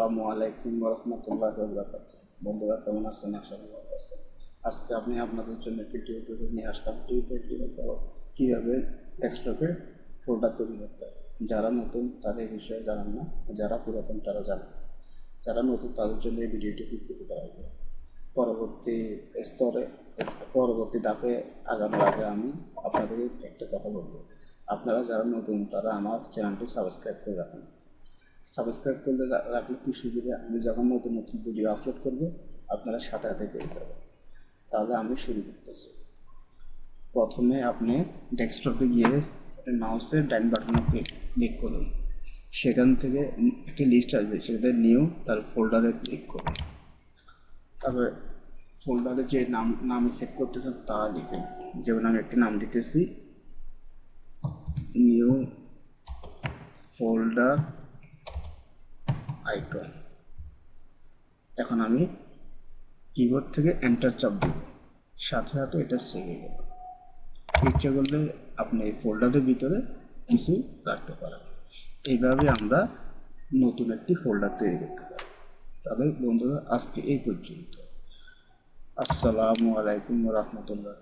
আসসালামু আলাইকুম ওয়া রাহমাতুল্লাহি ওয়া বারাকাতুহু। বন্ধুরা কেমন আছেন? আশা করি ভালো আছেন। আজকে আমি আপনাদের জন্য একটি টিউটোরিয়াল নিয়ে আসলাম। টিউটোরিয়াল হলো কীভাবে ডেস্কটপে ফোল্ডার তৈরি করতে হয়। যারা নতুন তারা এই বিষয়ে জানেন না, যারা পুরাতন তারা জানেন। যারা নতুন তাদের জন্য এই ভিডিওটি উপকৃত করা হবে। পরবর্তী স্তরে পরবর্তী ধাপে আগানোর আগে আমি আপনাদের একটা কথা বলবো। আপনারা যারা নতুন তারা আমার চ্যানেলটি সাবস্ক্রাইব করে রাখুন। সাবস্ক্রাইব করলে রাখলে কি সুবিধা, আমি যখন নতুন নতুন ভিডিও আপলোড করবো আপনারা সাথে সাথে পেয়ে যাবেন। তাহলে আমি শুরু করতেছি। প্রথমে আপনি ডেস্কটপে গিয়ে মাউসের ডাইন বাটনে ক্লিক করুন। সেখান থেকে একটি লিস্ট আসবে, সেটাতে নিউ, তার ফোল্ডারে ক্লিক করুন। তারপরে ফোল্ডারে যে নাম সেভ করতে চান তা লিখুন। যেমন আমি একটি নাম দিতেছি নিউ ফোল্ডার আইকন। এখন আমি কিবোর্ড থেকে এন্টার চাপ দিব, সাথে সাথে এটা সেভ হয়ে গেল। ইচ্ছা করলে আপনি এই ফোল্ডারের ভিতরে কিছু রাখতে পারেন। এইভাবে আমরা নতুন একটি ফোল্ডার তৈরি করতে পারি। তাহলে বন্ধুরা আজকে এই পর্যন্ত। আসসালামু আলাইকুম ওয়া রাহমাতুল্লাহ।